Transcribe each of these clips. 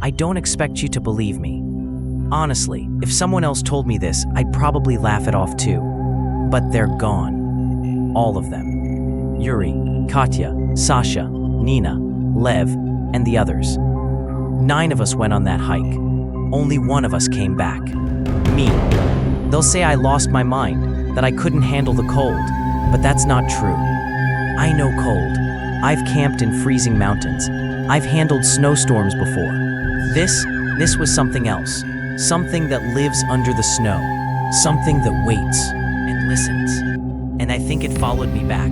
I don't expect you to believe me. Honestly, if someone else told me this, I'd probably laugh it off too. But they're gone. All of them. Yuri, Katya, Sasha, Nina, Lev, and the others. 9 of us went on that hike. Only one of us came back. Me. They'll say I lost my mind, that I couldn't handle the cold, but that's not true. I know cold. I've camped in freezing mountains. I've handled snowstorms before. This was something else. Something that lives under the snow. Something that waits and listens. And I think it followed me back.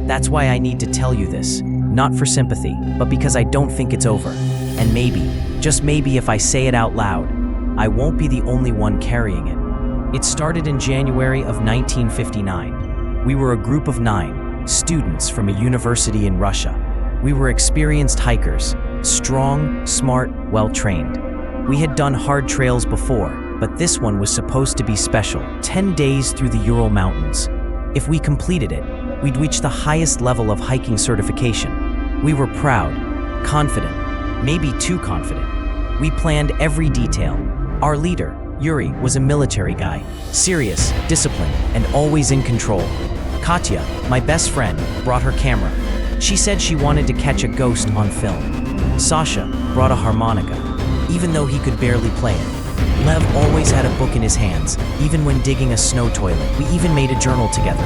That's why I need to tell you this. Not for sympathy, but because I don't think it's over. And maybe, just maybe if I say it out loud, I won't be the only one carrying it. It started in January of 1959. We were a group of 9, students from a university in Russia. We were experienced hikers, strong, smart, well-trained. We had done hard trails before, but this one was supposed to be special. 10 days through the Ural Mountains. If we completed it, we'd reach the highest level of hiking certification. We were proud, confident, maybe too confident. We planned every detail. Our leader, Yuri, was a military guy, serious, disciplined, and always in control. Katya, my best friend, brought her camera. She said she wanted to catch a ghost on film. Sasha brought a harmonica, even though he could barely play it. Lev always had a book in his hands, even when digging a snow toilet. We even made a journal together.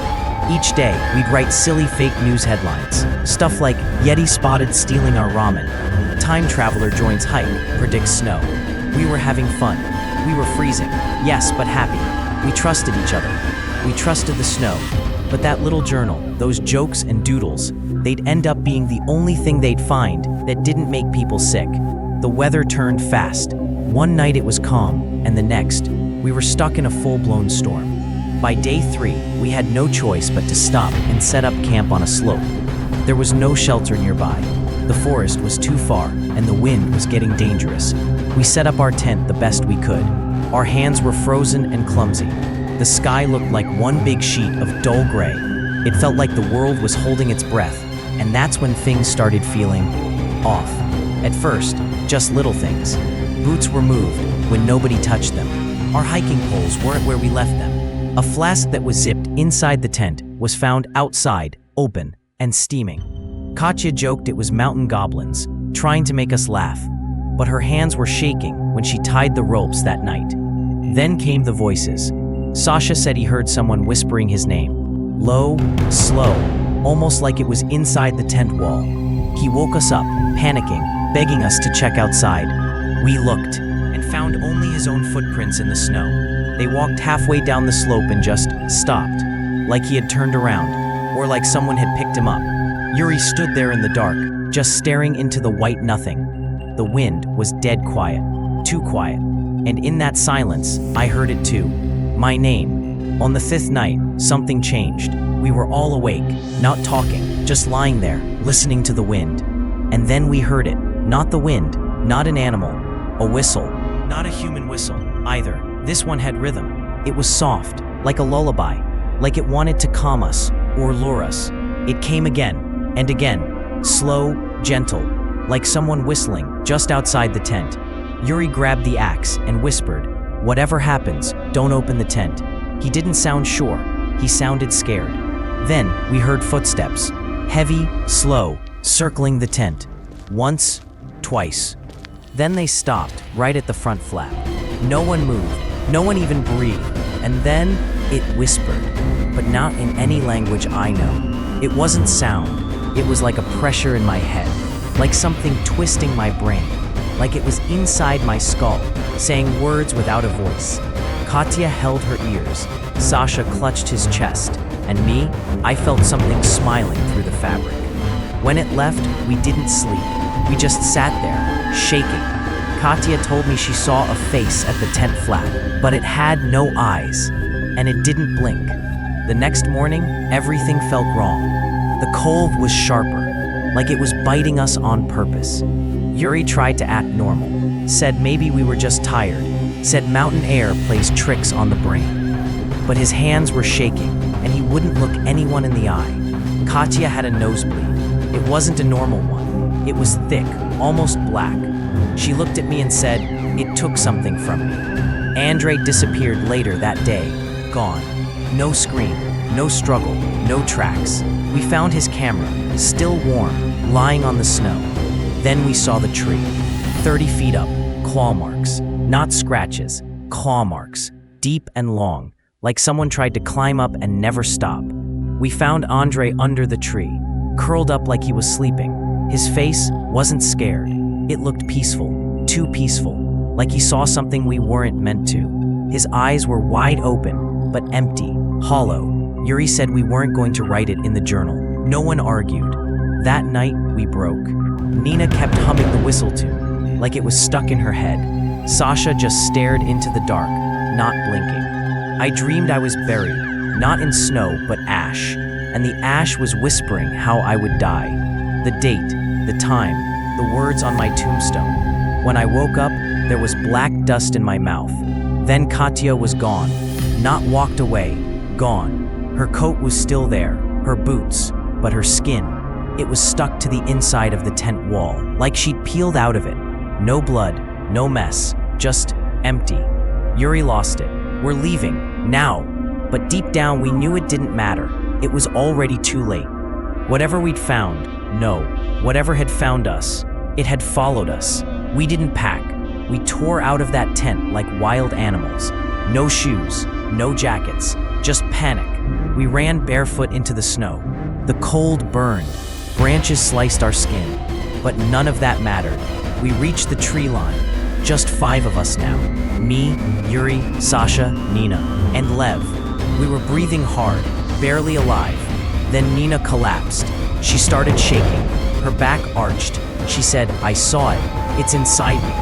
Each day, we'd write silly fake news headlines. Stuff like, Yeti spotted stealing our ramen. Time traveler joins hike, predicts snow. We were having fun. We were freezing, yes, but happy. We trusted each other. We trusted the snow. But that little journal, those jokes and doodles, they'd end up being the only thing they'd find that didn't make people sick. The weather turned fast. One night it was calm, and the next, we were stuck in a full-blown storm. By day 3, we had no choice but to stop and set up camp on a slope. There was no shelter nearby. The forest was too far, and the wind was getting dangerous. We set up our tent the best we could. Our hands were frozen and clumsy. The sky looked like one big sheet of dull gray. It felt like the world was holding its breath, and that's when things started feeling off. At first, just little things. Boots were moved when nobody touched them. Our hiking poles weren't where we left them. A flask that was zipped inside the tent was found outside, open and steaming. Katya joked it was mountain goblins, trying to make us laugh, but her hands were shaking when she tied the ropes that night. Then came the voices. Sasha said he heard someone whispering his name. Low, slow, almost like it was inside the tent wall. He woke us up, panicking, begging us to check outside. We looked, and found only his own footprints in the snow. They walked halfway down the slope and just stopped, like he had turned around, or like someone had picked him up. Yuri stood there in the dark, just staring into the white nothing. The wind was dead quiet, too quiet, and in that silence, I heard it too. My name. On the 5th night, something changed. We were all awake, not talking, just lying there, listening to the wind. And then we heard it. Not the wind, not an animal, a whistle. Not a human whistle, either. This one had rhythm. It was soft, like a lullaby, like it wanted to calm us or lure us. It came again and again, slow, gentle, like someone whistling just outside the tent. Yuri grabbed the axe and whispered, "Whatever happens, don't open the tent." He didn't sound sure. He sounded scared. Then we heard footsteps, heavy, slow, circling the tent. Once, twice. Then they stopped right at the front flap. No one moved, no one even breathed. And then it whispered, but not in any language I know. It wasn't sound. It was like a pressure in my head, like something twisting my brain, like it was inside my skull, saying words without a voice. Katya held her ears. Sasha clutched his chest. And me, I felt something smiling through the fabric. When it left, we didn't sleep. We just sat there, shaking. Katya told me she saw a face at the tent flap, but it had no eyes, and it didn't blink. The next morning, everything felt wrong. The cold was sharper, like it was biting us on purpose. Yuri tried to act normal, said maybe we were just tired, said mountain air plays tricks on the brain. But his hands were shaking, and he wouldn't look anyone in the eye. Katya had a nosebleed. It wasn't a normal one. It was thick, almost black, She looked at me and said, "It took something from me." Andre disappeared later that day, gone. No scream, no struggle, no tracks. We found his camera, still warm, lying on the snow. Then we saw the tree, 30 feet up, claw marks, not scratches, claw marks, deep and long, like someone tried to climb up and never stop. We found Andre under the tree, curled up like he was sleeping. His face wasn't scared. It looked peaceful, too peaceful, like he saw something we weren't meant to. His eyes were wide open, but empty, hollow. Yuri said we weren't going to write it in the journal. No one argued. That night, we broke. Nina kept humming the whistle tune, like it was stuck in her head. Sasha just stared into the dark, not blinking. I dreamed I was buried, not in snow, but ash, and the ash was whispering how I would die. The date, the time, the words on my tombstone. When I woke up, there was black dust in my mouth. Then Katya was gone, not walked away, gone. Her coat was still there, her boots, but her skin, it was stuck to the inside of the tent wall, like she'd peeled out of it. No blood, no mess, just empty. Yuri lost it. We're leaving, now. But deep down, we knew it didn't matter. It was already too late. Whatever we'd found, no, whatever had found us, it had followed us. We didn't pack. We tore out of that tent like wild animals. No shoes, no jackets, just panic. We ran barefoot into the snow. The cold burned. Branches sliced our skin. But none of that mattered. We reached the tree line. Just 5 of us now. Me, Yuri, Sasha, Nina, and Lev. We were breathing hard, barely alive. Then Nina collapsed. She started shaking. Her back arched. She said, "I saw it. It's inside me."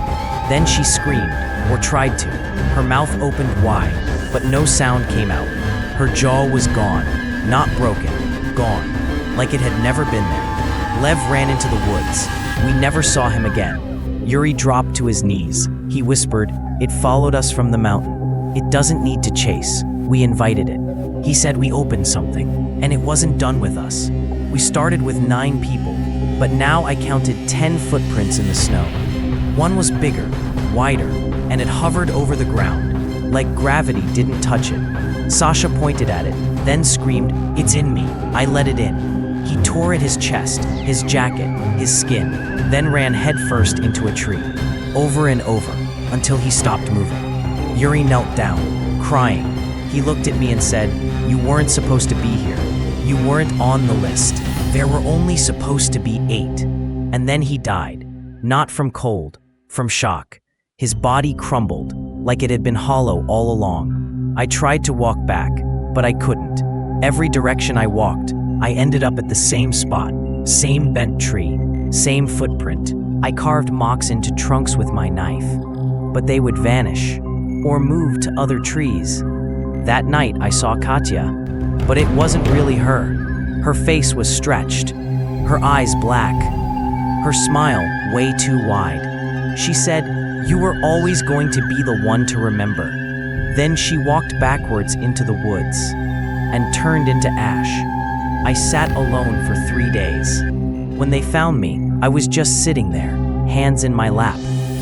Then she screamed, or tried to. Her mouth opened wide, but no sound came out. Her jaw was gone, not broken, gone, like it had never been there. Lev ran into the woods. We never saw him again. Yuri dropped to his knees. He whispered, "It followed us from the mountain. It doesn't need to chase. We invited it." He said we opened something, and it wasn't done with us. We started with 9 people, but now I counted 10 footprints in the snow. One was bigger, wider, and it hovered over the ground, like gravity didn't touch it. Sasha pointed at it, then screamed, "It's in me." I let it in. He tore at his chest, his jacket, his skin, then ran headfirst into a tree, over and over, until he stopped moving. Yuri knelt down, crying. He looked at me and said, "You weren't supposed to be here. You weren't on the list. There were only supposed to be 8. And then he died. Not from cold, from shock. His body crumbled, like it had been hollow all along. I tried to walk back, but I couldn't. Every direction I walked, I ended up at the same spot, same bent tree, same footprint. I carved marks into trunks with my knife, but they would vanish, or move to other trees. That night I saw Katya, but it wasn't really her. Her face was stretched, her eyes black, her smile way too wide. She said, "You were always going to be the one to remember." Then she walked backwards into the woods and turned into ash. I sat alone for 3 days. When they found me, I was just sitting there, hands in my lap,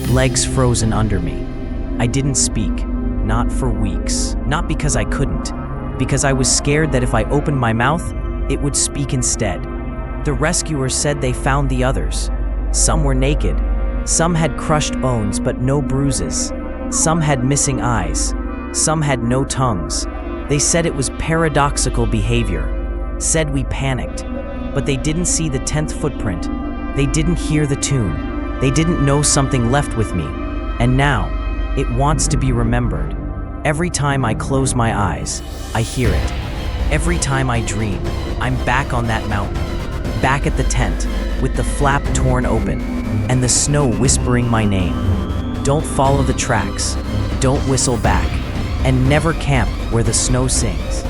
legs frozen under me. I didn't speak, not for weeks. Not because I couldn't, because I was scared that if I opened my mouth, it would speak instead. The rescuers said they found the others. Some were naked. Some had crushed bones but no bruises. Some had missing eyes. Some had no tongues. They said it was paradoxical behavior. Said we panicked. But they didn't see the 10th footprint. They didn't hear the tune. They didn't know something left with me. And now, it wants to be remembered. Every time I close my eyes, I hear it. Every time I dream, I'm back on that mountain. Back at the tent, with the flap torn open, and the snow whispering my name. Don't follow the tracks. Don't whistle back. And never camp where the snow sings.